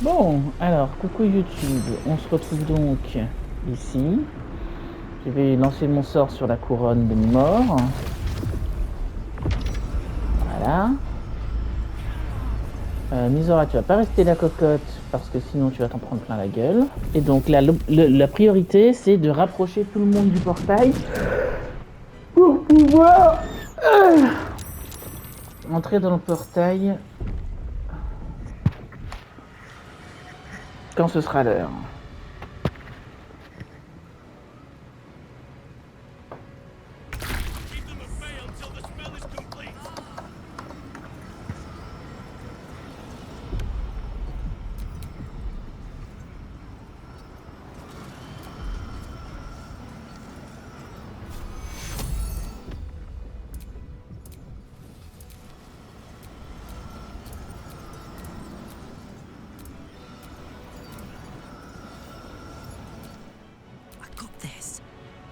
Bon, alors, coucou YouTube, on se retrouve donc ici. Je vais lancer mon sort sur la couronne de mort. Voilà. Misora, tu vas pas rester la cocotte parce que sinon tu vas t'en prendre plein la gueule. Et donc la priorité, c'est de rapprocher tout le monde du portail pour pouvoir entrer dans le portail quand ce sera l'heure.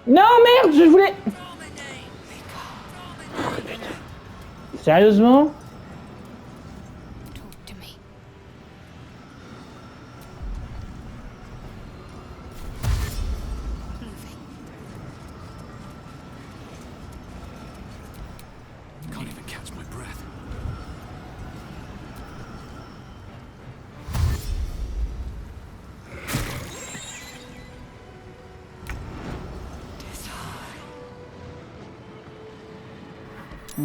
Non, merde, je voulais... Oh, putain. Sérieusement?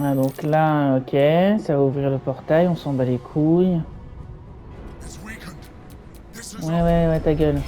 Ah, donc là, ok, ça va ouvrir le portail, on s'en bat les couilles. Ouais, ta gueule.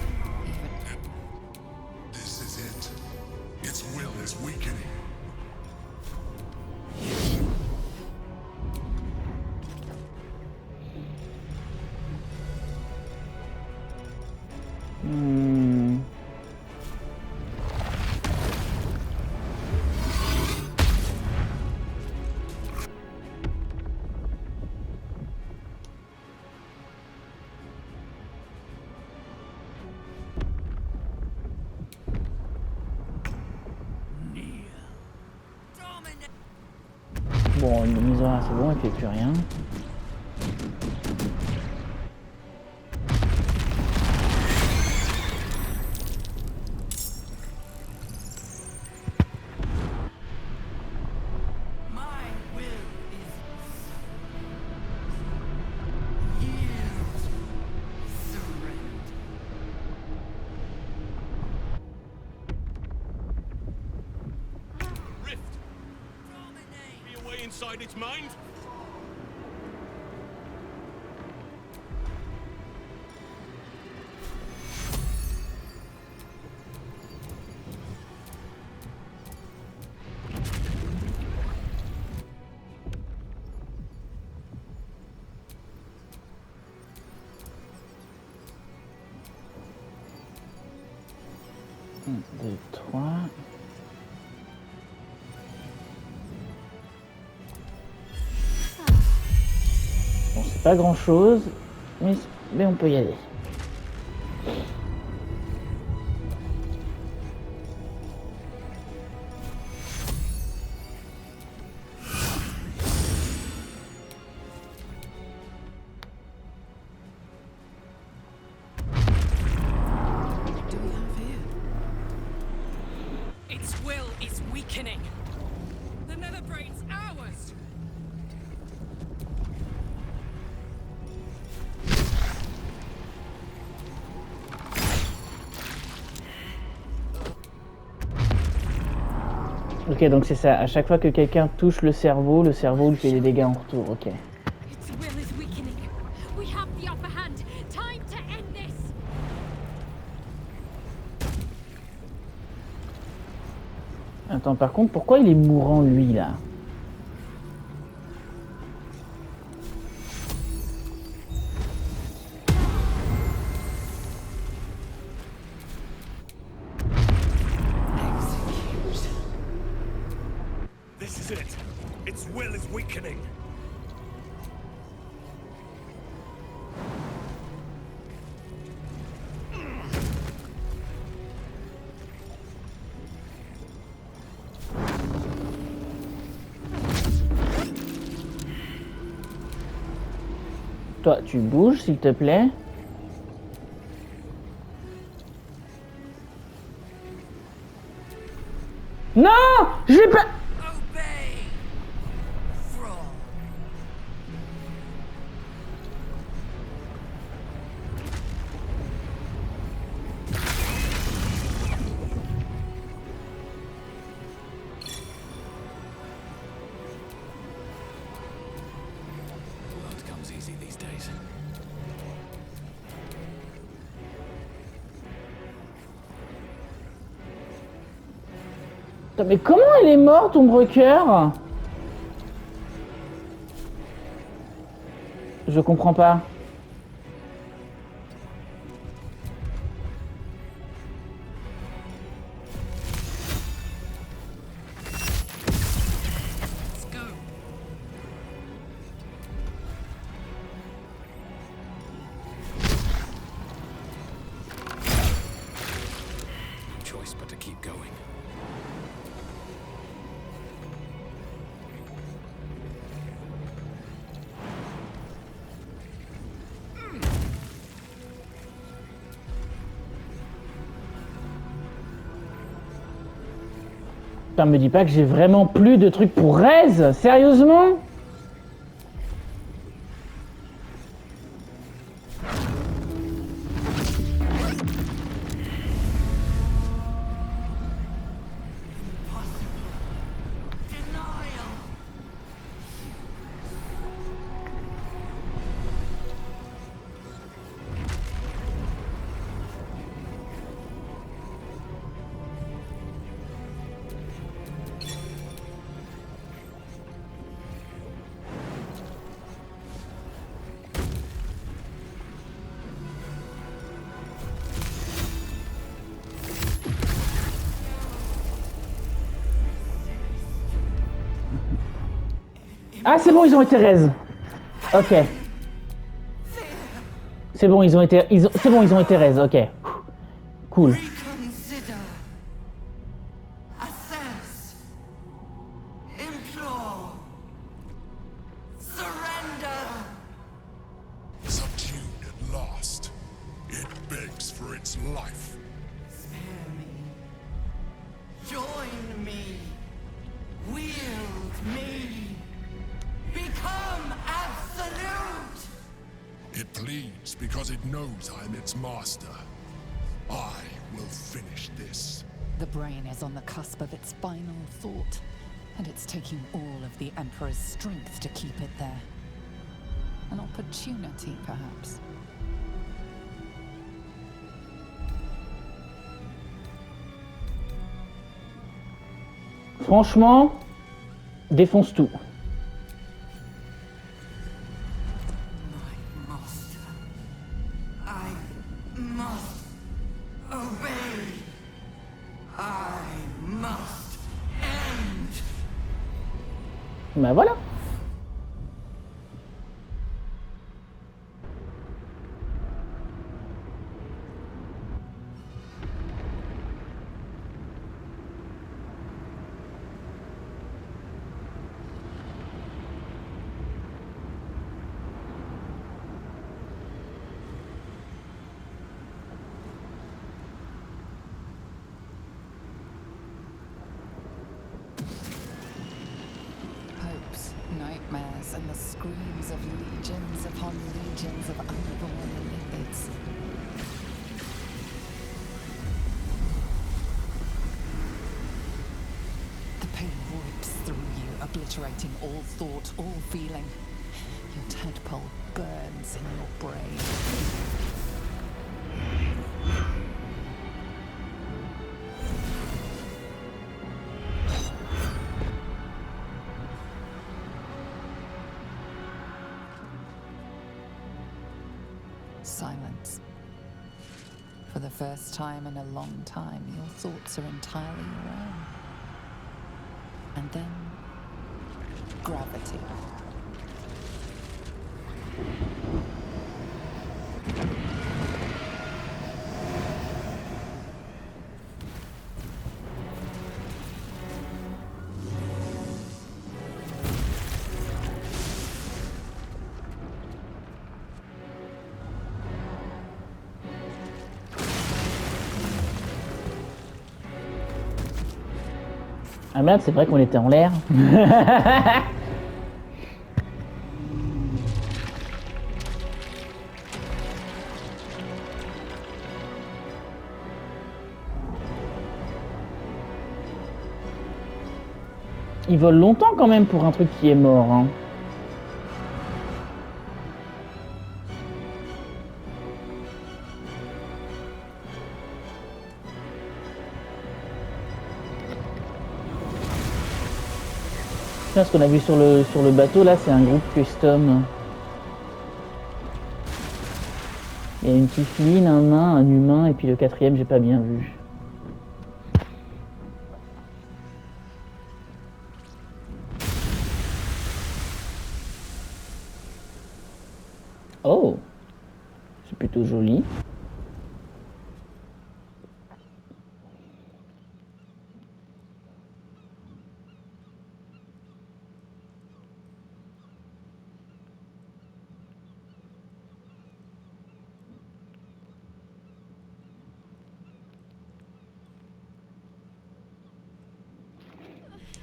Bon, une Misora, c'est bon, elle fait plus rien. Inside its mind? Un, deux, trois. Bon, c'est pas grand chose, mais on peut y aller. Its will is weakening. The nether brain's ours. Ok, donc c'est ça. À chaque fois que quelqu'un touche le cerveau lui fait des dégâts en retour. Ok. Its will is weakening. We have the upper hand. Time to end this. Attends, par contre, pourquoi il est mourant lui là? This is it. Its will is weakening. Toi, tu bouges s'il te plaît. Non! J'ai pas... Obey, frog. Blood comes easy these days. Putain, mais comment elle est morte, Ombre-Cœur? Je comprends pas. Let's go. No choice but to keep going. Putain, me dis pas que j'ai vraiment plus de trucs pour raise. Sérieusement? Denial. Ah, c'est bon, ils ont été raise. Ok. C'est bon, ils ont été... C'est bon, ils ont été raise, ok. Cool. Reconsider. Assess. Implore. Surrender. Subdued at last, it begs for its life. Spare me. Join me. Wield me. Become absolute. It pleads because it knows I'm its master. I will finish this. The brain is on the cusp of its final thought, and it's taking all of the Emperor's strength to keep it there. An opportunity, perhaps. Franchement, défonce tout. My master. I must obey. I must end. Ben voilà. Hopes, nightmares, and the screams of legions upon legions of unborn lipids. The pain rips through you, obliterating all thought, all feeling. Your tadpole burns in your brain. Silence. For the first time in a long time, your thoughts are entirely your own. And then, gravity. Ah merde, c'est vrai qu'on était en l'air. Ils volent longtemps quand même pour un truc qui est mort. Hein. Tiens, ce qu'on a vu sur le bateau là, c'est un groupe custom. Il y a une tiefling, un nain, un humain, et puis le quatrième, j'ai pas bien vu. Oh, c'est plutôt joli.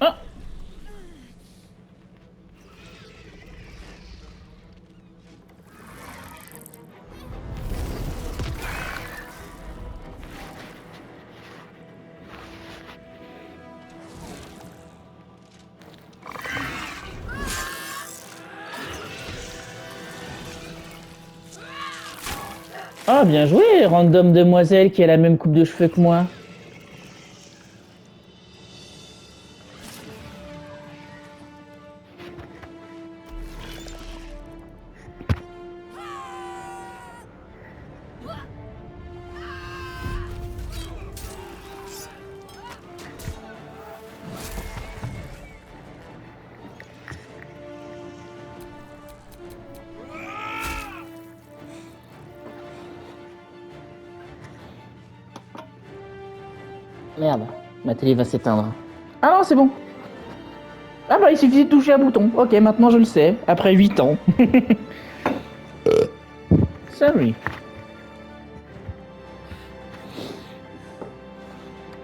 Ah, ah, bien joué, random demoiselle qui a la même coupe de cheveux que moi. Merde, ma télé va s'éteindre. Ah non, c'est bon. Ah bah il suffit de toucher un bouton. Ok, maintenant je le sais, après 8 ans. Sorry.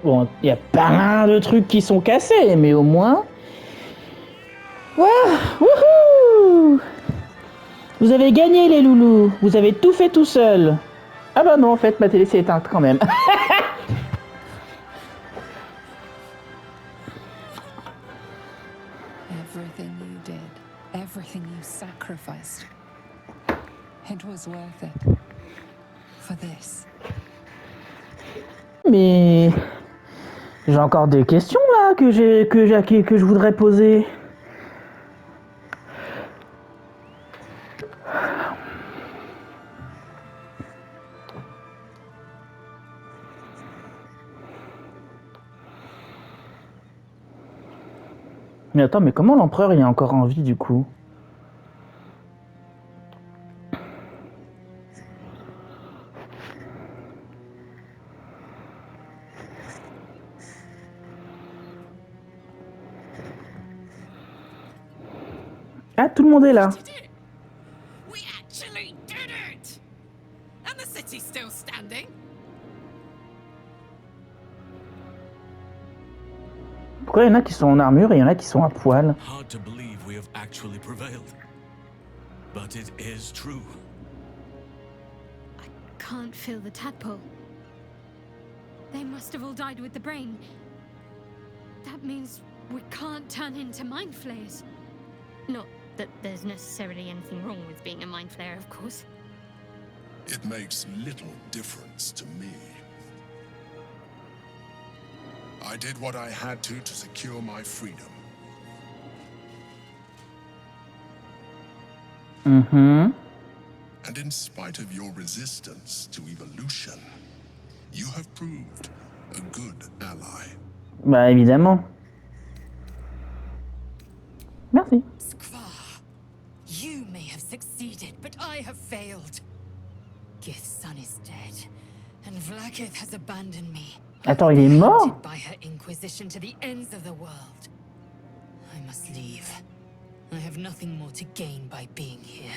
Bon, il y a plein de trucs qui sont cassés, mais au moins... Wouah, wouhou! Vous avez gagné les loulous, vous avez tout fait tout seul. Ah bah non, en fait, ma télé s'est éteinte quand même. Everything you did, everything you sacrificed, it was worth it. For this. Mais... J'ai encore des questions là que je voudrais poser. Mais attends, mais comment l'empereur il est encore en vie du coup? Ah, tout le monde est là. Did it! We actually did it! And the city's still standing. Pourquoi il y en a qui sont en armure et il y en a qui sont à poil? Hard to believe we have actually prevailed. But it is true. I can't feel the tadpole. They must have all died with the brain. That means we can't turn into mind flayers. Not that there's necessarily anything wrong with being a mind flayer, of course. It makes little difference to me. I did what I had to secure my freedom. Mhm. And in spite of your resistance to evolution, you have proved a good ally. Bah évidemment. Merci. Skvar, you may have succeeded, but I have failed. Gith's son is dead, and Vlaakith has abandoned me. Attends, il est mort? Hunted by her inquisition to the ends of the world. I must leave. I have nothing more to gain by being here.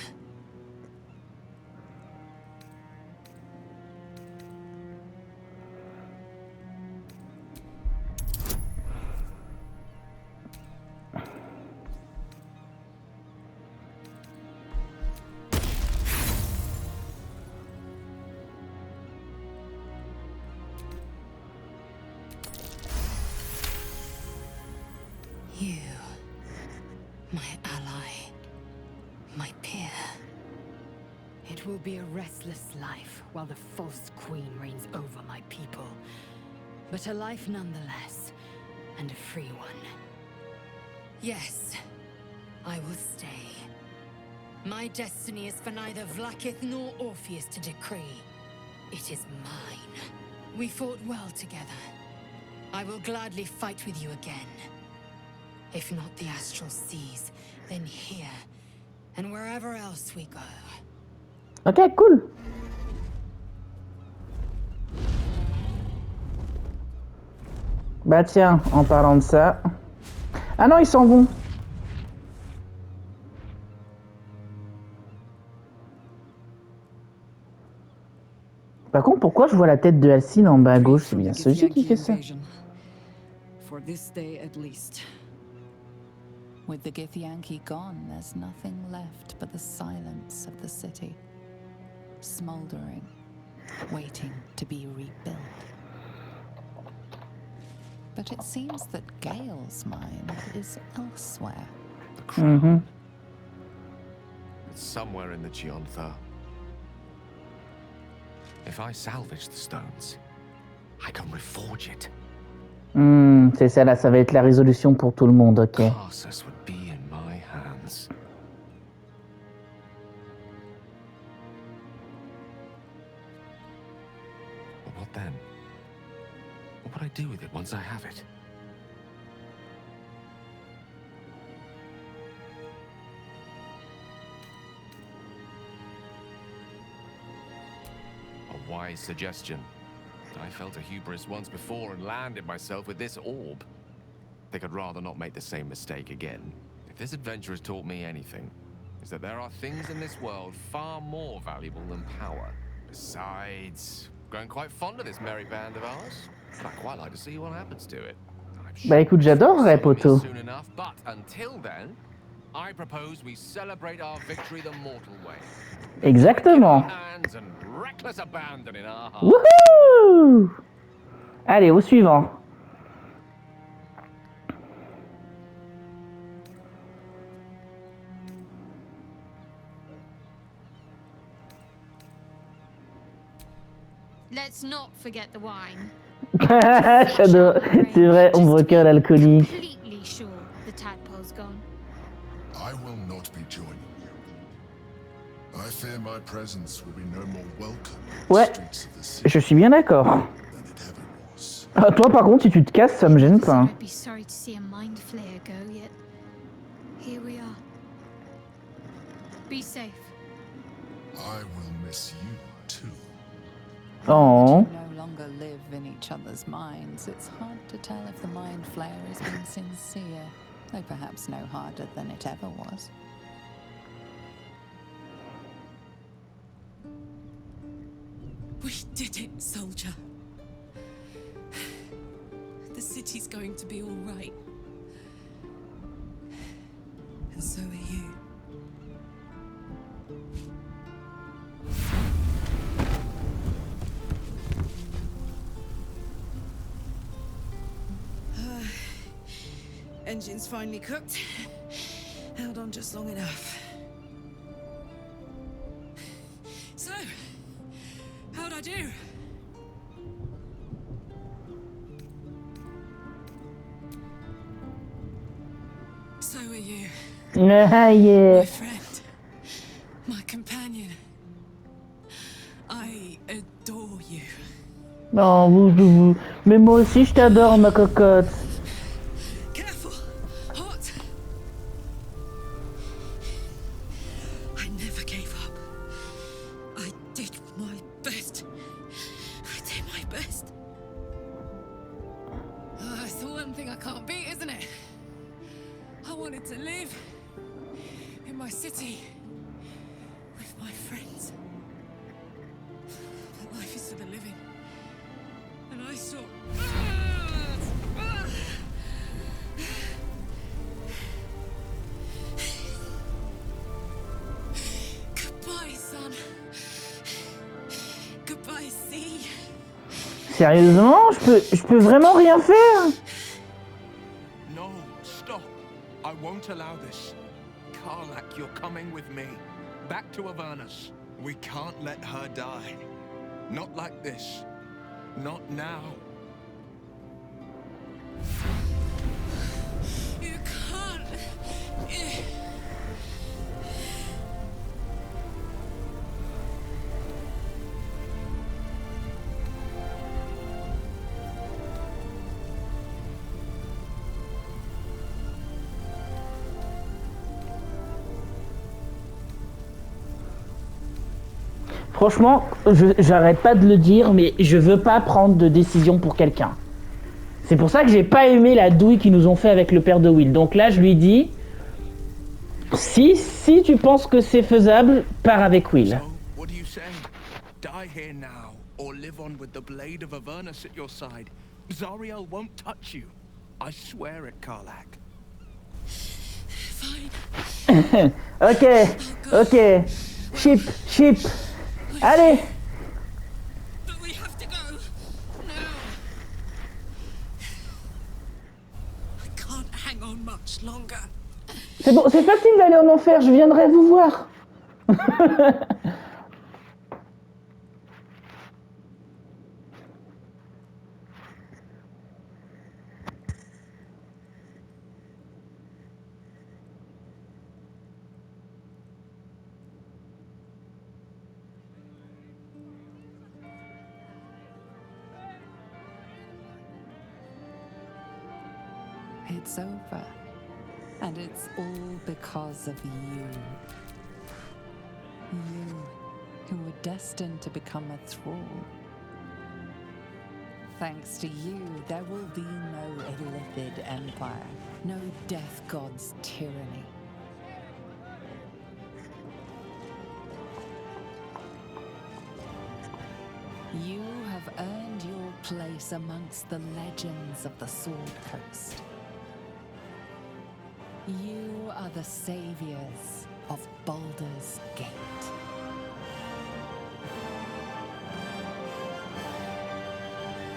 will be a restless life while the false queen reigns over my people. But a life nonetheless, and a free one. Yes, I will stay. My destiny is for neither Vlaakith nor Orpheus to decree. It is mine. We fought well together. I will gladly fight with you again. If not the astral seas, then here, and wherever else we go. Ok, cool. Bah tiens, en parlant de ça... Ah non, ils s'en vont. Par contre, pourquoi je vois la tête de Alcine en bas à gauche? C'est bien ceci qui fait ça. For this day at least. With the Githyanki gone, there's nothing left but the silence of the city, smoldering, waiting to be rebuilt. But it seems that Gale's mind is elsewhere. The crown. It's somewhere in the Giontha. If I salvage the stones, I can reforge it. C'est ça là, ça va être la résolution pour tout le monde, ok. Tarsus would be in my hands. But what then? What would I do with it once I have it? A wise suggestion. I felt a hubris once before and landed myself with this orb. I think I'd rather not make the same mistake again. If this adventure has taught me anything, is that there are things in this world far more valuable than power. Besides, growing quite fond of this merry band of ours. I'd quite like to see what happens to it. Bah écoute, j'adorerais, poto. Soon enough, but until then, I propose we celebrate our victory the mortal way. Exactement. Hands and reckless abandon in our hearts. Wouhou! Allez, au suivant. Let's not forget the wine. J'adore. C'est vrai, ombre cœur l'alcoolique. Completely sure the tadpole's gone. I will not be joining you. I fear my presence will be no more welcome in the Ouais, streets of the city je suis bien d'accord. than it ever was. Ah, toi par contre, si tu te casses, ça me gêne pas. I'd be sorry to see a mind flayer go, yet here we are. Be safe. I will miss you too. Oh. But you no longer live in each other's minds. It's hard to tell if the mind flayer is being sincere, though perhaps no harder than it ever was. We did it, soldier. The city's going to be all right. And so are you. Engine's finally cooked. Held on just long enough. So, how'd I do? So are you. Ah, yeah. My friend. My companion. I adore you. Non, vous. Mais moi aussi, je t'adore, ma cocotte. Careful! Hot! I never gave up. I did my best. I did my best. It's the one thing I can't beat, isn't it? I wanted to live in my city with my friends. But life is for the living. And I saw... Goodbye, son. Goodbye, sea. Sérieusement, je peux vraiment rien faire? No, stop. I won't allow this. Karlak, you're coming with me. Back to Avernus. We can't let her die. Not like this. Not now. You can't. Franchement, j'arrête pas de le dire, mais je veux pas prendre de décision pour quelqu'un. C'est pour ça que j'ai pas aimé la douille qu'ils nous ont fait avec le père de Will. Donc là, je lui dis, si tu penses que c'est faisable, pars avec Will. So, what do you say? Die here now, or live on with the blade of Avernus at your side. Zariel won't touch you. I swear it, Karlach. Fine. Ok. Ship. Allez. But we have to go. Now. I can't hang on much longer. C'est bon, c'est facile d'aller en enfer, je viendrai vous voir. It's over. And it's all because of you. You, who were destined to become a thrall. Thanks to you, there will be no Illithid empire, no death god's tyranny. You have earned your place amongst the legends of the Sword Coast. You are the saviors of Baldur's Gate.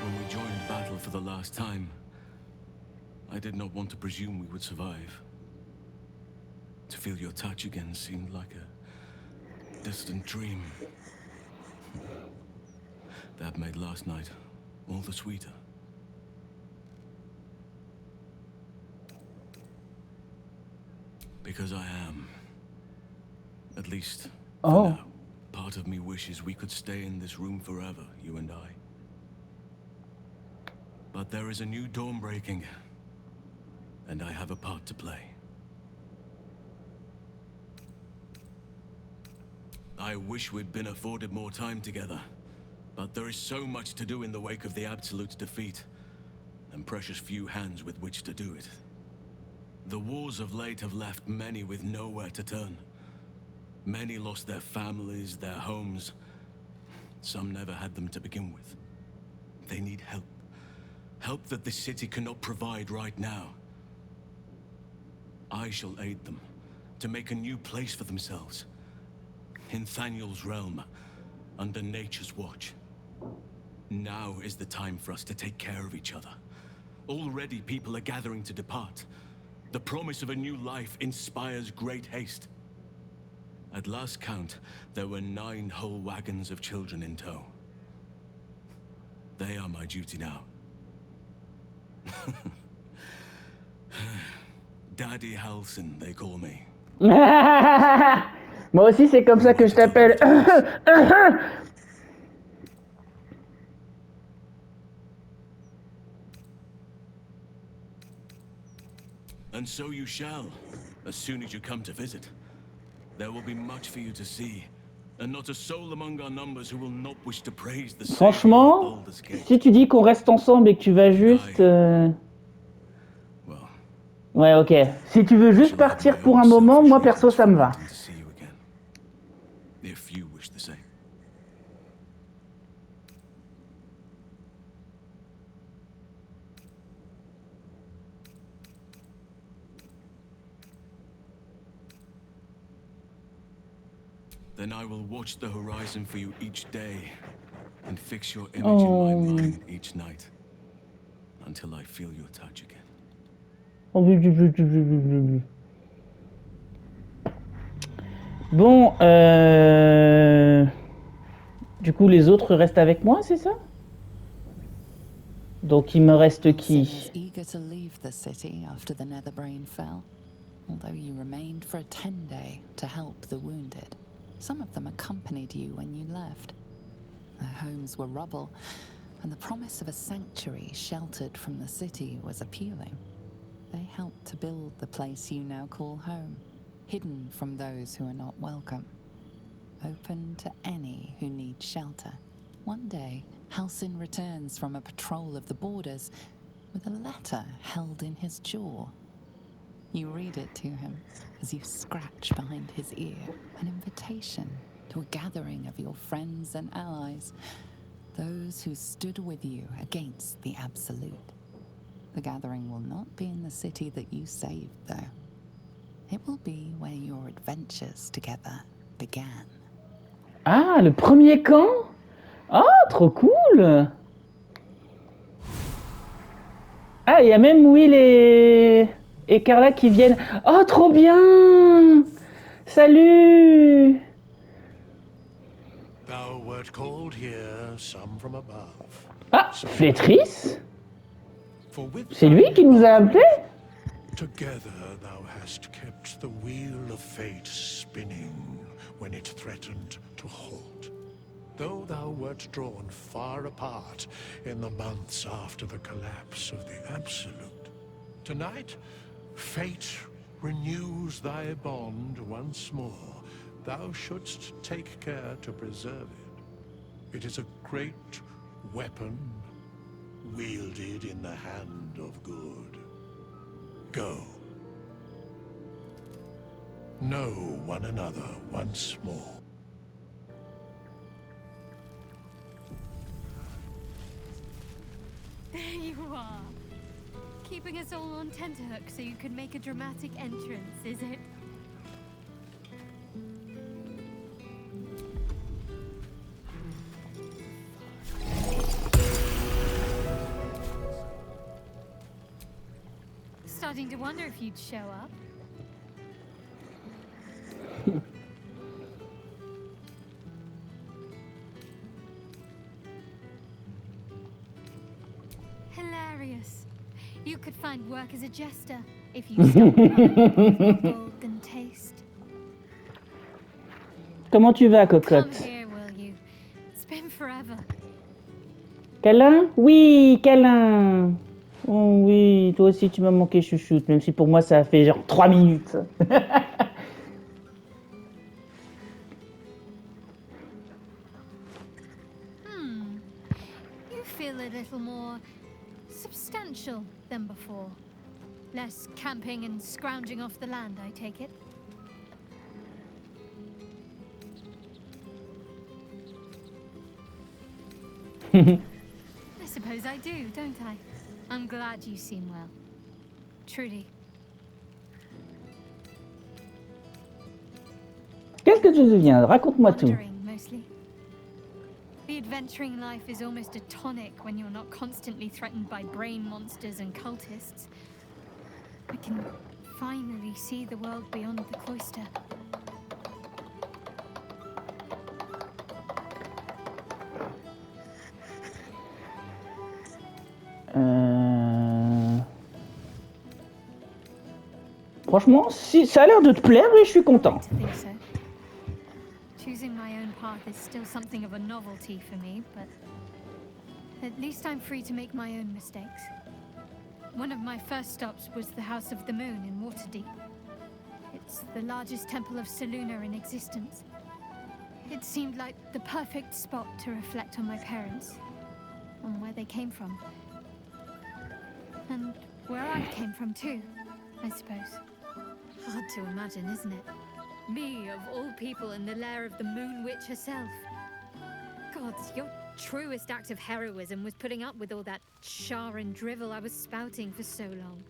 When we joined battle for the last time, I did not want to presume we would survive. To feel your touch again seemed like a distant dream. That made last night all the sweeter. Because I am, at least for now, part of me wishes we could stay in this room forever, you and I. But there is a new dawn breaking, and I have a part to play. I wish we'd been afforded more time together, but there is so much to do in the wake of the Absolute's defeat, and precious few hands with which to do it. The wars of late have left many with nowhere to turn. Many lost their families, their homes. Some never had them to begin with. They need help. Help that the city cannot provide right now. I shall aid them to make a new place for themselves. In Thaniel's realm, under nature's watch. Now is the time for us to take care of each other. Already people are gathering to depart. The promise of a new life inspires great haste. At last count, there were 9 whole wagons of children in tow. They are my duty now. Daddy Halson, they call me. Moi aussi, c'est comme ça que je t'appelle. And so you shall, as soon as you come to visit. There will be much for you to see, and not a soul among our numbers who will not wish to praise the Franchement, si tu dis qu'on reste ensemble et que tu vas juste... Ouais, ok. Si tu veux juste partir pour un moment, moi perso, ça me va. If you wish the same. Then I will watch the horizon for you each day and fix your image in my mind each night until I feel your touch again. Bon, du coup, les autres restent avec moi, c'est ça? Donc, il me reste Halsin qui? was eager to leave the city after the Netherbrain fell, although you remained for a 10-day to help the wounded. Some of them accompanied you when you left. Their homes were rubble, and the promise of a sanctuary sheltered from the city was appealing. They helped to build the place you now call home, hidden from those who are not welcome, open to any who need shelter. One day, Halsin returns from a patrol of the borders with a letter held in his jaw. You read it to him as you scratch behind his ear, an invitation to a gathering of your friends and allies, those who stood with you against the Absolute. The gathering will not be in the city that you saved, though. It will be where your adventures together began. Ah, le premier camp? Ah, trop cool! Ah, il y a même Will et Carla qui viennent. Oh, trop bien! Salut! Thou wert called here, some from above. Ah, Flétrice? For with C'est lui qui nous a appelés? together thou hast kept the wheel of fate spinning when it threatened to halt. Though thou wert drawn far apart in the months after the collapse of the Absolute, tonight fate renews thy bond once more. Thou shouldst take care to preserve it. It is a great weapon wielded in the hand of good. Go. Know one another once more. There you are. Keeping us all on tenterhooks so you could make a dramatic entrance, is it? Starting to wonder if you'd show up. Hilarious. You could find work as a jester if you stumbled on golden taste. Comment tu vas, Come cocotte? here, will you? It's been forever. Câlin? Oui, câlin! Oh oui, toi aussi tu m'as manqué, chouchoute, même si pour moi ça a fait genre 3 minutes. You feel a little more substantial than before. Less camping and scrounging off the land, I take it. I suppose I do, don't I? I'm glad you seem well. Truly. Qu'est-ce que tu te souviens? Raconte-moi tout. Wandering, mostly. The adventuring life is almost a tonic when you're not constantly threatened by brain monsters and cultists. I can finally see the world beyond the cloister. Franchement, si ça a l'air de te plaire et je suis content. To think so. Choosing my own path is still something of a novelty for me, but at least I'm free to make my own mistakes. One of my first stops was the House of the Moon in Waterdeep. It's the largest temple of Selûne in existence. It seemed like the perfect spot to reflect on my parents, on where they came from. And where I came from too, I suppose. Hard to imagine, isn't it? Me, of all people, in the lair of the Moon Witch herself. God, your truest act of heroism was putting up with all that char and drivel I was spouting for so long.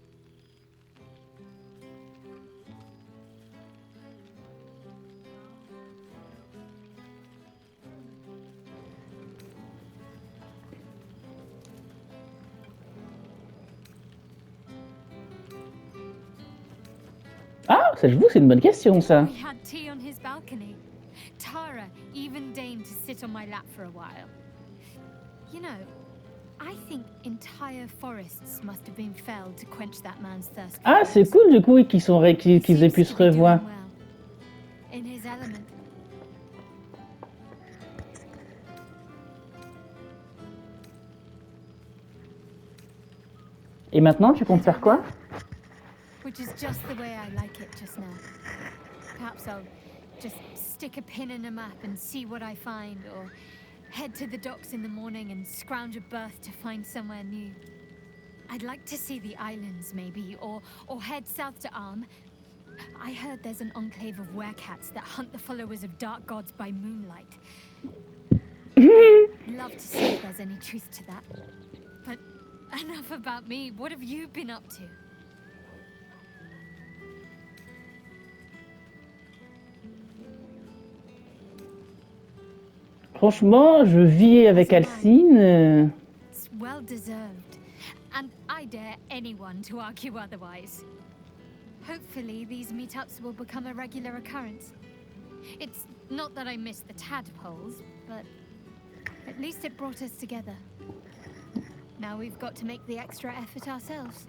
Ah, ça je vous, c'est une bonne question ça. We had tea on his balcony. even deign to sit on my lap for a while. You know, I think entire forests must have been felled to quench that man's thirst. Ah, c'est cool du coup oui, qu'ils aient pu se revoir. In his element. Et maintenant, tu comptes faire quoi? Which is just the way I like it just now. Perhaps I'll just stick a pin in a map and see what I find, or head to the docks in the morning and scrounge a berth to find somewhere new. I'd like to see the islands, maybe, or head south to Arm. I heard there's an enclave of werecats that hunt the followers of dark gods by moonlight. I'd love to see if there's any truth to that. But enough about me. What have you been up to? Franchement, je vis avec Alcine. It's well deserved, and I dare anyone to argue otherwise. Hopefully, these meetups will become a regular occurrence. It's not that I miss the tadpoles, but at least it brought us together. Now we've got to make the extra effort ourselves.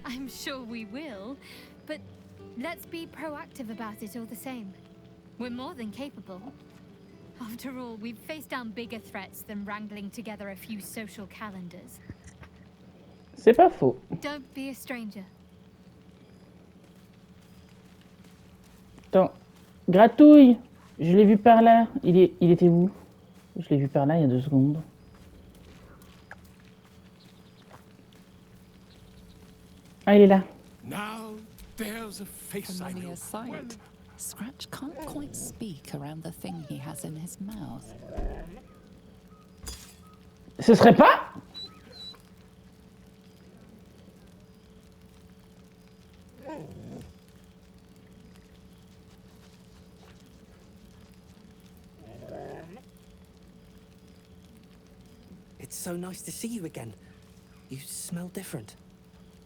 I'm sure we will, but let's be proactive about it all the same. We're more than capable. After all, we've faced down bigger threats than wrangling together a few social calendars. C'est pas faux. Don't be a stranger. Attends. Gratouille! Je l'ai vu par là. Il était où? Je l'ai vu par là il y a 2 secondes. Ah, il est là. Now there's a face I know. Familiar sight. Scratch can't quite speak around the thing he has in his mouth. Ce serait pas? It's so nice to see you again. You smell different,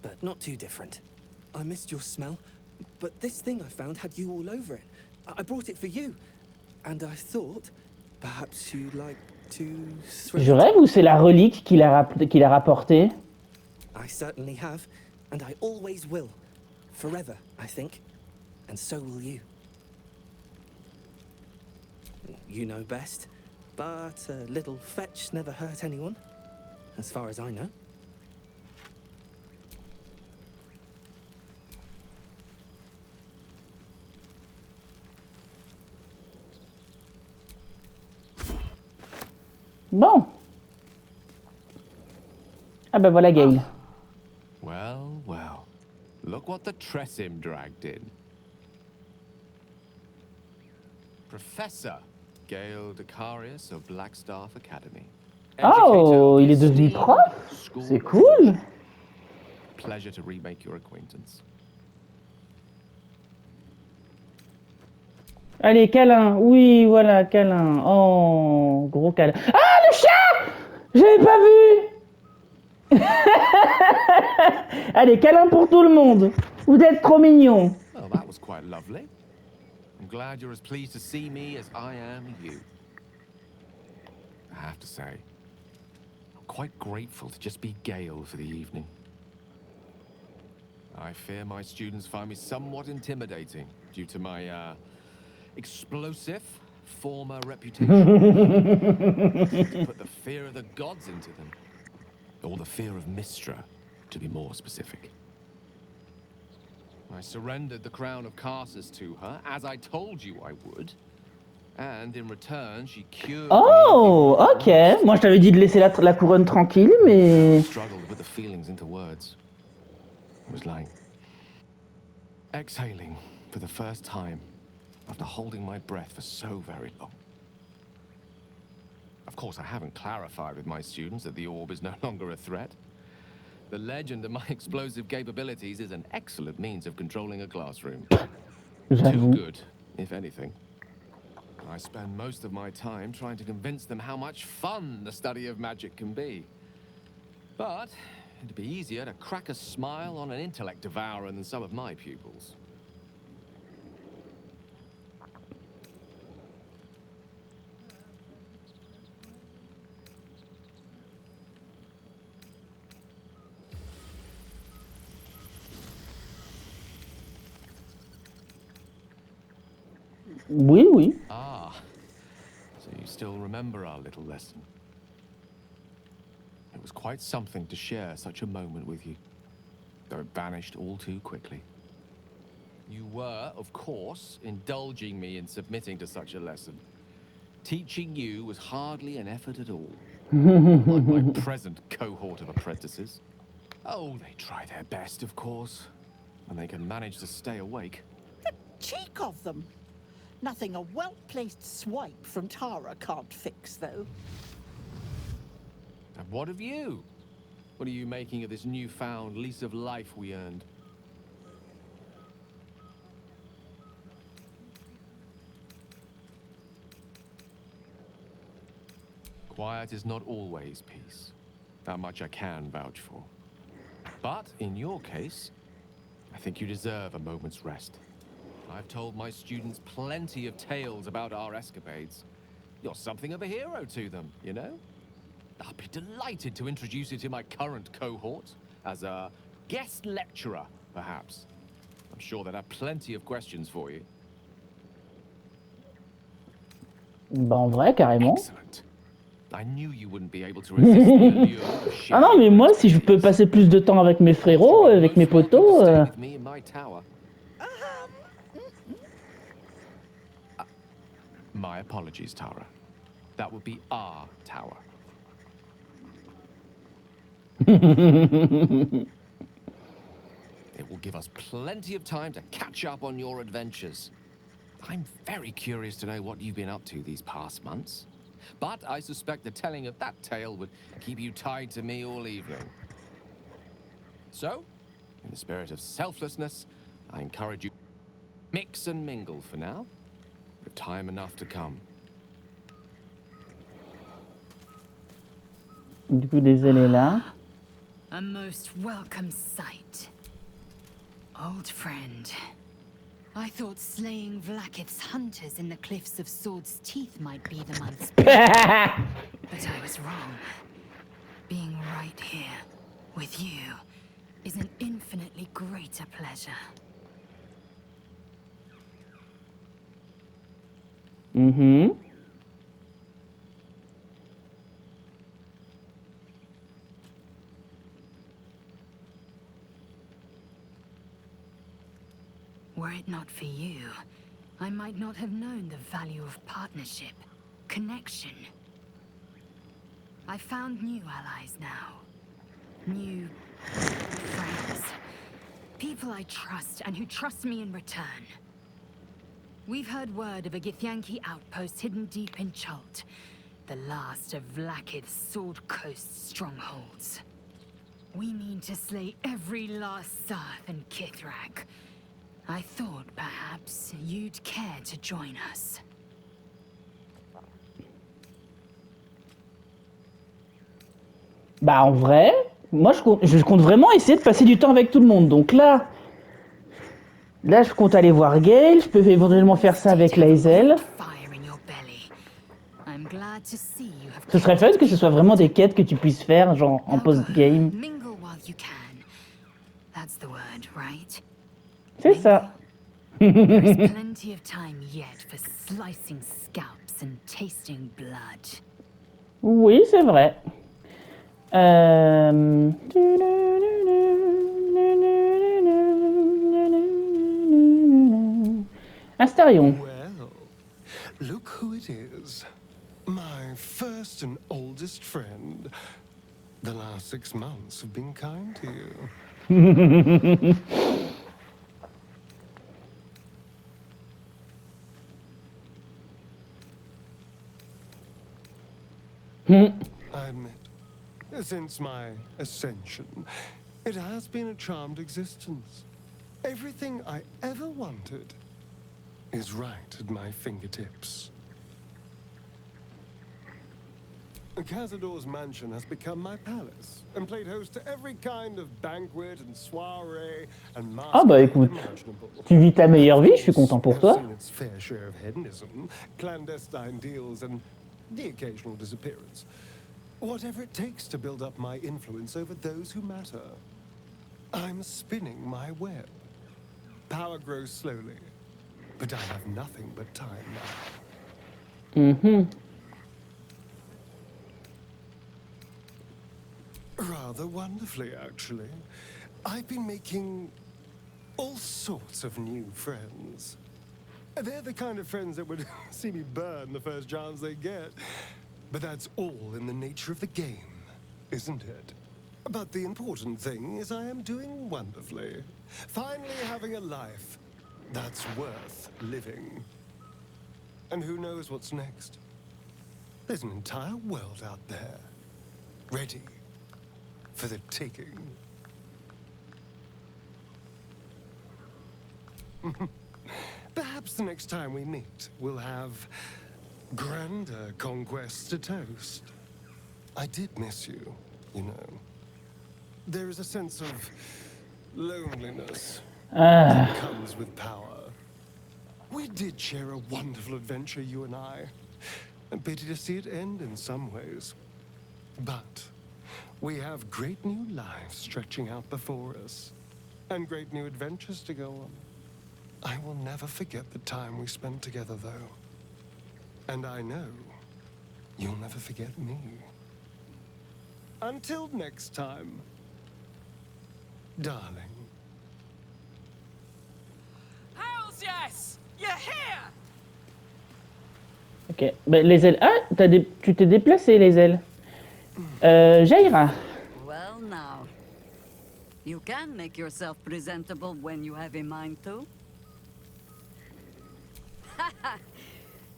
but not too different. I missed your smell, but this thing I found had you all over it. I brought it for you, and I thought perhaps you'd like to throw Je it. rêve ou c'est la relique qu'il a rapportée? I certainly have, and I always will. Forever, I think. And so will you. You know best, but a little fetch never hurt anyone, as far as I know. Bon. Ah ben voilà Gale. Well, well. Look what the Tressim dragged in. Professor Gale Decarius of Blackstaff Academy. Oh, il est devenu prof? C'est cool. Pleasure to remake your acquaintance. Allez, câlin. Oui, voilà, câlin. Oh, gros câlin. Ah, le chat! J'avais pas vu. Allez, câlin pour tout le monde. Vous êtes trop mignons. Well, that was quite lovely. I'm glad you're as pleased to see me as I am you. I have to say, I'm quite grateful to just be Gale for the evening. I fear my students find me somewhat intimidating due to my, explosive former reputation. To put the fear of the gods into them. Or the fear of Mystra, to be more specific. I surrendered the crown of Carsus to her, as I told you I would. And in return, she cured Oh, ok. Moi, je t'avais dit de laisser la couronne tranquille, mais... struggled with the feelings into words. It was like exhaling for the first time after holding my breath for so very long. Of course, I haven't clarified with my students that the orb is no longer a threat. The legend of my explosive capabilities is an excellent means of controlling a classroom. Too good, if anything. I spend most of my time trying to convince them how much fun the study of magic can be. But It'd be easier to crack a smile on an intellect devourer than some of my pupils. Oui, oui. Ah, so you still remember our little lesson. It was quite something to share such a moment with you, though it vanished all too quickly. You were, of course, indulging me in submitting to such a lesson. Teaching you was hardly an effort at all. Unlike my present cohort of apprentices. Oh, they try their best, of course, and they can manage to stay awake. Cheek of them! Nothing a well-placed swipe from Tara can't fix, though. And what of you? What are you making of this newfound lease of life we earned? Quiet is not always peace. That much I can vouch for. But in your case, I think you deserve a moment's rest. I've told my students plenty of tales about our escapades. You're something of a hero to them, you know? I'll be delighted to introduce you to my current cohort as a guest lecturer, perhaps. I'm sure they'll have plenty of questions for you. Bah en vrai, carrément. Excellent. I knew you wouldn't be able to resist the allure of Ah non, mais sharing moi, si je peux passer plus de temps avec mes frérots, avec mes potos... with me in my tower. My apologies, Tara. That would be our tower. It will give us plenty of time to catch up on your adventures. I'm very curious to know what you've been up to these past months. But I suspect the telling of that tale would keep you tied to me all evening. So, in the spirit of selflessness, I encourage you to mix and mingle for now, with time enough to come. Du coup, désolé là. A most welcome sight. Old friend. I thought slaying Vlaakith's hunters in the cliffs of Sword's Teeth might be the month's but I was wrong. Being right here, with you, is an infinitely greater pleasure. Mhm. Were it not for you, I might not have known the value of partnership, connection. I found new allies now. New friends. People I trust and who trust me in return. We've heard word of a Githyanki outpost hidden deep in Chute, the last of Vlaakith's Sword Coast strongholds. We mean to slay every last Sarth and Kithrak. I thought perhaps you'd care to join us. Bah en vrai, moi je compte vraiment essayer de passer du temps avec tout le monde. Donc là je compte aller voir Gale, je peux éventuellement faire ça avec Lae'zel. Ce serait fun que ce soit vraiment des quêtes que tu puisses faire, genre en post-game. C'est ça. Plenty of time yet for slicing scalps and tasting blood. Oui, c'est vrai. Astarion. Well, look who it is. My first and oldest friend. The last 6 months have been kind to you. I admit, since my ascension, it has been a charmed existence. Everything I ever wanted is right at my fingertips. Cazador's mansion has become my palace and played host to every kind of banquet and soiree and Ah bah masquerade écoute, imaginable. tu vis ta meilleure vie, je suis content pour toi. Seen its fair share of hedonism, clandestine deals, and the occasional disappearance. Whatever it takes to build up my influence over those who matter. I'm spinning my web. Power grows slowly, but I have nothing but time now. Mm-hmm. Rather wonderfully, actually. I've been making all sorts of new friends. They're the kind of friends that would see me burn the first chance they get. But that's all in the nature of the game, isn't it? But the important thing is I am doing wonderfully. Finally having a life that's worth living. And who knows what's next? There's an entire world out there, ready for the taking. Perhaps the next time we meet, we'll have grander conquests to toast. I did miss you, you know. There is a sense of loneliness that comes with power. We did share a wonderful adventure, you and I. And pity to see it end in some ways. But we have great new lives stretching out before us. And great new adventures to go on. I will never forget the time we spent together, though. And I know you'll never forget me. Until next time, darling. Hells yes! You're here! Ok, bah, les ailes. Ah, tu t'es déplacé, les ailes. Jaira. Well, now. You can make yourself presentable when you have a mind to.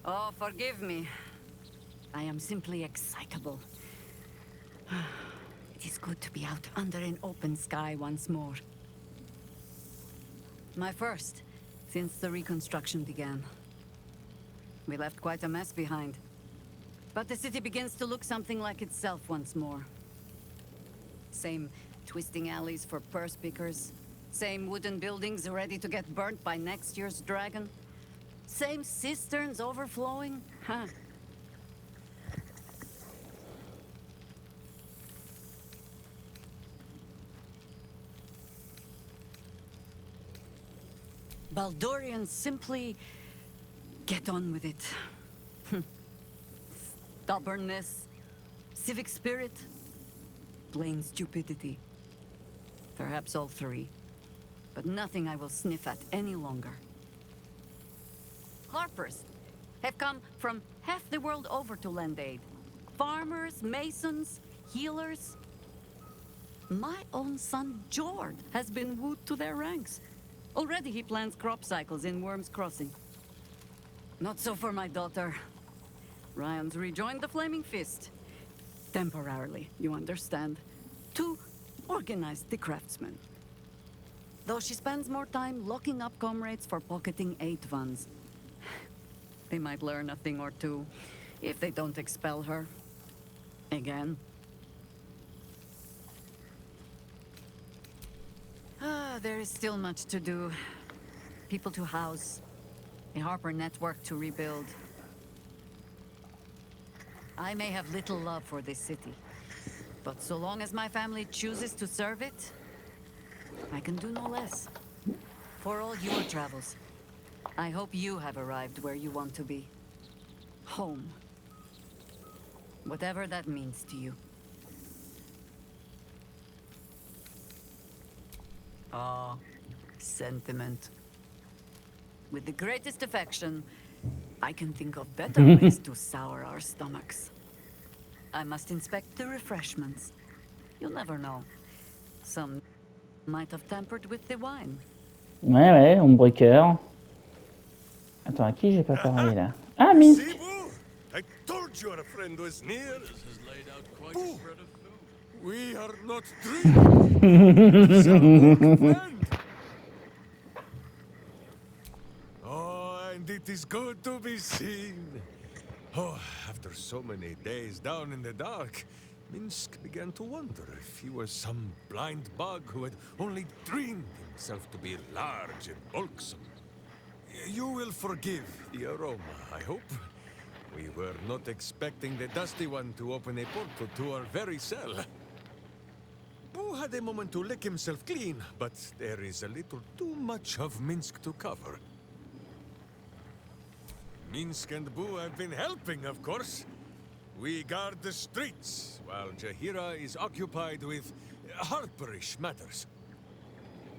Oh, forgive me. I am simply excitable. It is good to be out under an open sky once more. My first, since the reconstruction began. We left quite a mess behind. But the city begins to look something like itself once more. Same twisting alleys for purse pickers. Same wooden buildings ready to get burnt by next year's dragon. Same cisterns overflowing. Huh. Baldurians simply get on with it. Stubbornness, civic spirit, plain stupidity. Perhaps all three, but nothing I will sniff at any longer. Harpers have come from half the world over to lend aid. Farmers, masons, healers. My own son, Jord, has been wooed to their ranks. Already he plans crop cycles in Worm's Crossing. Not so for my daughter. Ryan's rejoined the Flaming Fist. Temporarily, you understand. To organize the craftsmen. Though she spends more time locking up comrades for pocketing aid funds. They might learn a thing or two, if they don't expel her. Again. There is still much to do. People to house. A Harper network to rebuild. I may have little love for this city, but so long as my family chooses to serve it, I can do no less. For all your travels, I hope you have arrived where you want to be. Home. Whatever that means to you. Ah, sentiment. With the greatest affection, I can think of better ways to sour our stomachs. I must inspect the refreshments. You'll never know. Some might have tampered with the wine. Ouais, ouais, Ombreaker. Attends, à qui j'ai pas parlé là? Ah, Misk. I told you our friend was near. Boo! We are not dreaming. He's our old friend. Oh, and it is good to be seen. Oh, after so many days down in the dark, Minsk began to wonder if he was some blind bug who had only dreamed himself to be large and bulksome. You will forgive the aroma, I hope. We were not expecting the Dusty One to open a portal to our very cell. Boo had a moment to lick himself clean, but there is a little too much of Minsk to cover. Minsk and Boo have been helping, of course. We guard the streets, while Jahira is occupied with harperish matters.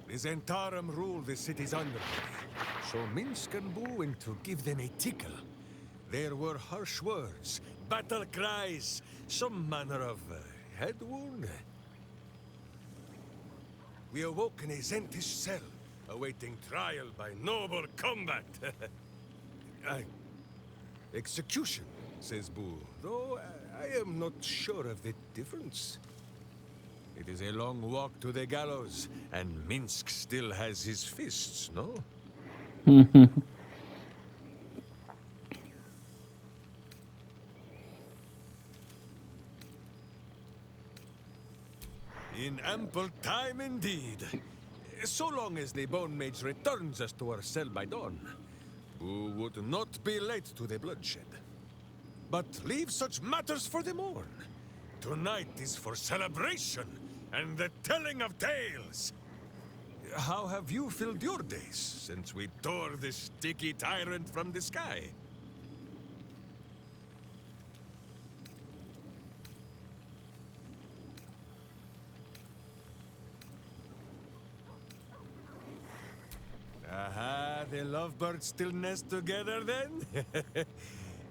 The Zentarum rule the city's underworld, so Minsk and Boo went to give them a tickle. There were harsh words, battle cries, some manner of head wound. We awoke in a Zentish cell, awaiting trial by noble combat. Execution, says Boo, though I am not sure of the difference. It is a long walk to the gallows, and Minsk still has his fists, no? In ample time indeed. So long as the Bone Mage returns us to our cell by dawn, Boo would not be late to the bloodshed. But leave such matters for the morn. Tonight is for celebration and the telling of tales. How have you filled your days since we tore this sticky tyrant from the sky? Aha, the lovebirds still nest together then?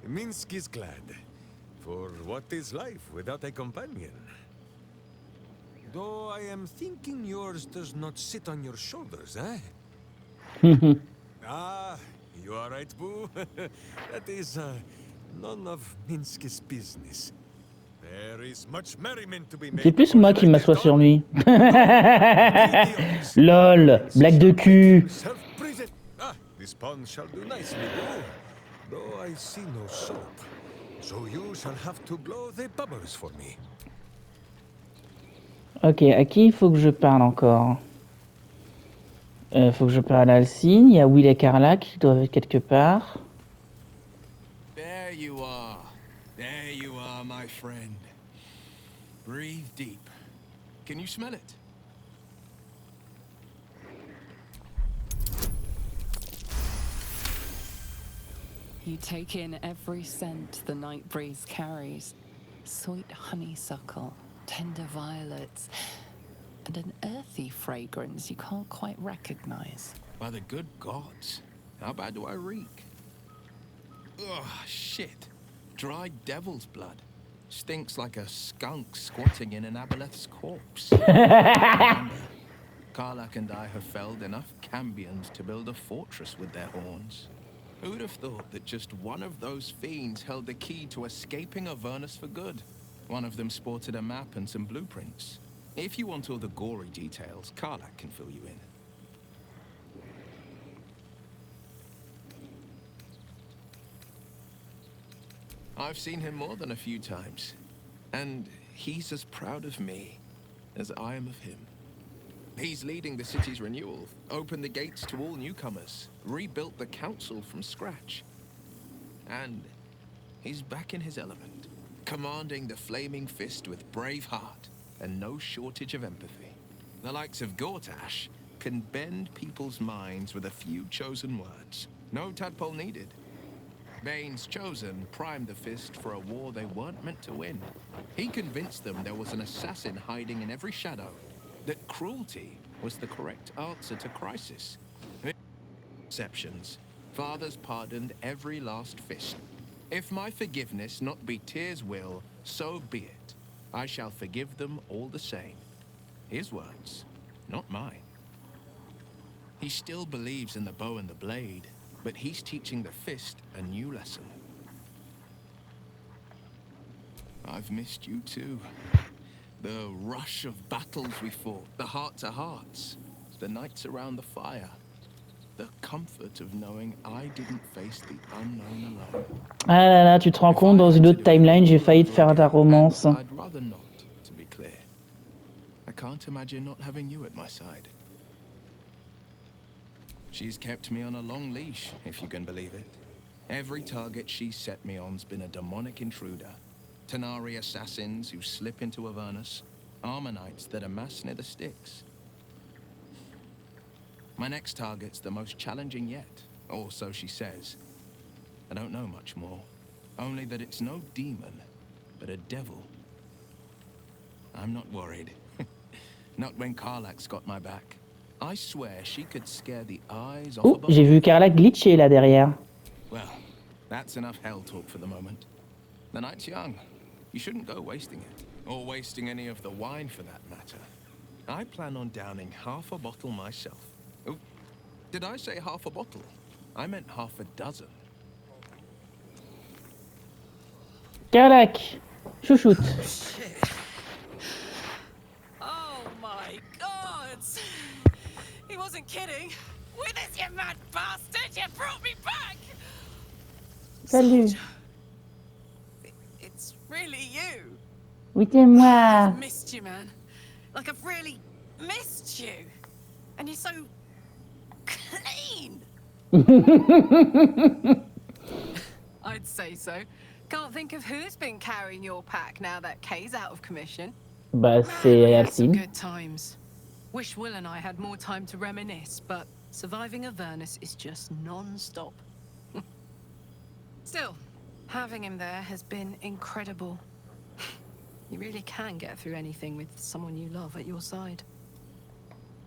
Minsk is glad. For what is life without a companion? Though I am thinking yours does not sit on your shoulders, eh? Ah, you are right, Boo. That is none of Minsk's business. There is much merriment to be made. C'est plus moi qui m'assois sur lui. Lol, blague de cul. Ah, this pond shall do nicely, Boo. Though I see no soap. So you shall have to blow the bubbles for me. Ok, à qui il faut que je parle encore? Faut que je parle à Alcine. Il y a Will et Carla qui doivent être quelque part. There you are. There you are, my friend. Breathe deep. Can you smell it? You take in every scent the night breeze carries. Sweet honeysuckle, tender violets, and an earthy fragrance you can't quite recognize. By the good gods, how bad do I reek? Ugh, shit. Dried devil's blood. Stinks like a skunk squatting in an aboleth's corpse. Karlak and I have felled enough Cambions to build a fortress with their horns. Who'd have thought that just one of those fiends held the key to escaping Avernus for good? One of them sported a map and some blueprints. If you want all the gory details, Karlak can fill you in. I've seen him more than a few times, and he's as proud of me as I am of him. He's leading the city's renewal, opened the gates to all newcomers, rebuilt the council from scratch. And he's back in his element, commanding the Flaming Fist with brave heart and no shortage of empathy. The likes of Gortash can bend people's minds with a few chosen words. No tadpole needed. Bane's Chosen primed the Fist for a war they weren't meant to win. He convinced them there was an assassin hiding in every shadow, that cruelty was the correct answer to crisis. Exceptions. Fathers pardoned every last fist. If my forgiveness not be Tyr's will, so be it. I shall forgive them all the same. His words, not mine. He still believes in the bow and the blade, but he's teaching the fist a new lesson. I've missed you too. The rush of battles we fought, the heart-to-hearts, the nights around the fire. The comfort of knowing I didn't face the unknown alone. Ah là là, tu te rends compte, dans une autre timeline, j'ai failli te faire ta romance. I'd rather not, to be clear. I can't imagine not having you at my side. She's kept me on a long leash, if you can believe it. Every target she's set me on's been a demonic intruder. Tenari assassins who slip into Avernus. Armor-knights that amass near the sticks. My next target's the most challenging yet, or so she says. I don't know much more. Only that it's no demon, but a devil. I'm not worried. Not when Karlak's got my back. I swear she could scare the eyes off Oh, a Baldur. j'ai vu Karlak glitcher là derrière. Well, that's enough hell talk for the moment. The night's young. You shouldn't go wasting it. Or wasting any of the wine for that matter. I plan on downing half a bottle myself. Oh, did I say half a bottle? I meant half a dozen. Karlak, chouchoute. Shit. Oh my god! He wasn't kidding. Witness, you mad bastard! You brought me back! Salut. Soldier. It's really you. Oui, c'est moi. I've missed you, man. Like, I've really missed you. And you're so clean. I'd say so. Can't think of who's been carrying your pack now that Kay's out of commission. Bah, Man, c'est we had some Alcine. good times. Wish Will and I had more time to reminisce, but surviving Avernus is just non-stop. Still, having him there has been incredible. You really can get through anything with someone you love at your side.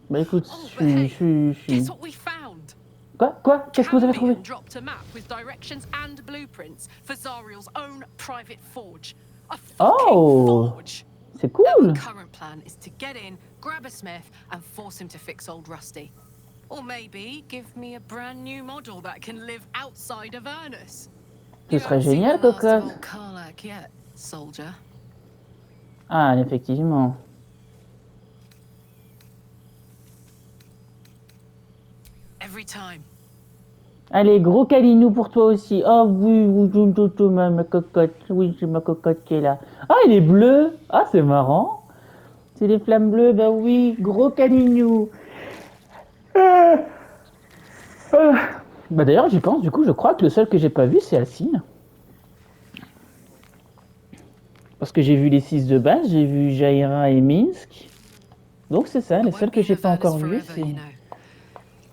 Bah écoute, Oh, but hey, je suis... guess what we found? Quoi? Qu'est-ce que vous avez trouvé? Caliban dropped a map with directions and blueprints for Zariel's own private forge. A fucking forge! C'est cool! Our current plan is to get in, grab a smith, and force him to fix old Rusty. Or maybe give me a brand new model that can live outside of Avernus. Ce serait génial, cocotte. Karlak yet, soldier. Ah, effectivement. Every time. Allez, gros câlinou pour toi aussi. Oh oui, oui, ma cocotte. Oui, j'ai ma cocotte qui est là. Ah, il est bleu. Ah, c'est marrant. C'est les flammes bleues. Bah oui, gros câlinou. Bah d'ailleurs, j'y pense. Du coup, je crois que le seul que j'ai pas vu, c'est Alcine. Parce que j'ai vu les 6 de base, j'ai vu Jaira et Minsk. Donc c'est ça, les seuls que j'ai pas encore vus, c'est...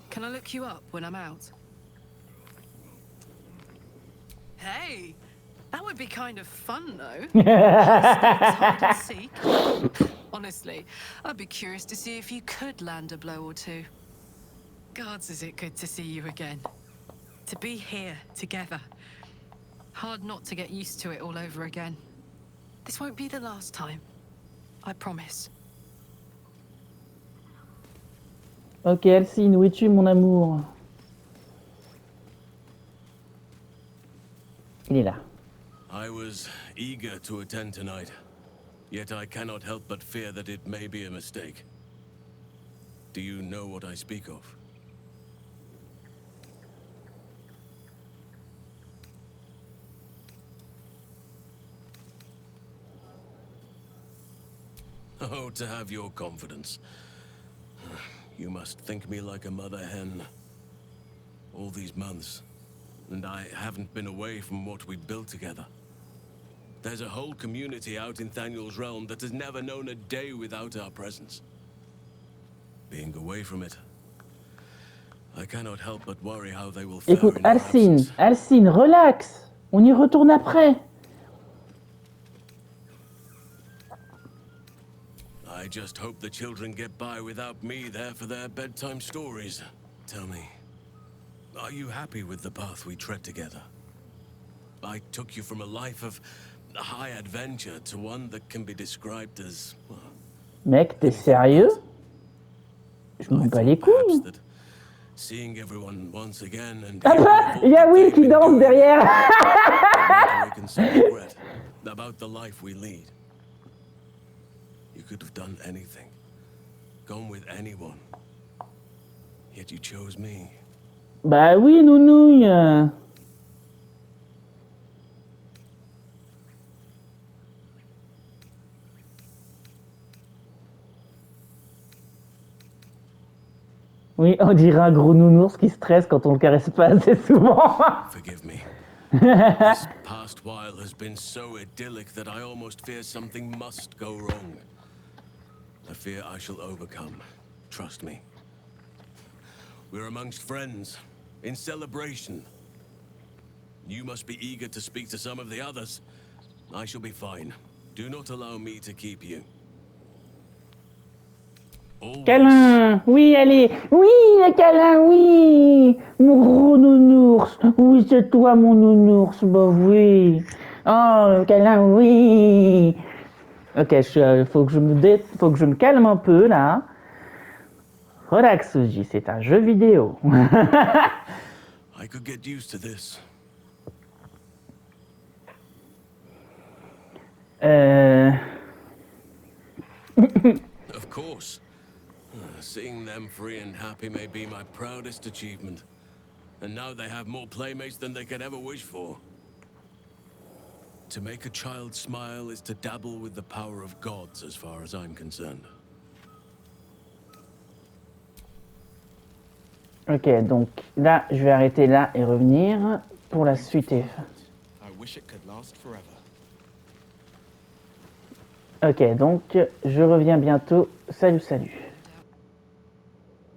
Can I look you up when I'm out? Hey, that would be kind of fun, though. Hide and seek. Honestly, I'd be curious to see if you could land a blow or two. Gods, is it good to see you again. To be here, together. Hard not to get used to it all over again. This won't be the last time. I promise. Ok, Alcine, où es-tu, mon amour? Il est là. I was eager to attend tonight, yet I cannot help but fear that it may be a mistake. Do you know what I speak of? Oh, to have your confidence. You must think me like a mother hen. All these months, and I haven't been away from what we built together. There's a whole community out in Thaniel's realm that has never known a day without our presence. Being away from it, I cannot help but worry how they will fare Écoute, in our absence. Alcine, relax. On y retourne après. I just hope the children get by without me there for their bedtime stories. Tell me, are you happy with the path we tread together? I took you from a life of high adventure to one that can be described as... Well, Mec, t'es sérieux? Je m'en bats les couilles. Seeing everyone once again and... Ah bah, il y a Will qui danse derrière. About the life we lead. You could have done anything, gone with anyone, yet you chose me. Bah oui, nounouille. Oui, on dirait un gros nounours qui stresse quand on le caresse pas assez souvent. Forgive me. This past while has been so idyllic that I almost fear something must go wrong. I fear I shall overcome. Trust me. We're amongst friends, in celebration. You must be eager to speak to some of the others. I shall be fine. Do not allow me to keep you. Câlin, oui, allez, oui, le câlin, oui, mon gros nounours, oui, c'est toi mon nounours, bah oui, oh, le câlin, oui. Ok, faut que faut que je me calme un peu là. Relax, Suzy, c'est un jeu vidéo. I could get used to this. Of course. Seeing them free and happy may be my proudest achievement. And now they have more playmates than they could ever wish for. To make a child smile is to dabble with the power of gods as far as I'm concerned. Ok, donc là, je vais arrêter là et revenir pour la suite. Ok, donc je reviens bientôt. Salut, salut.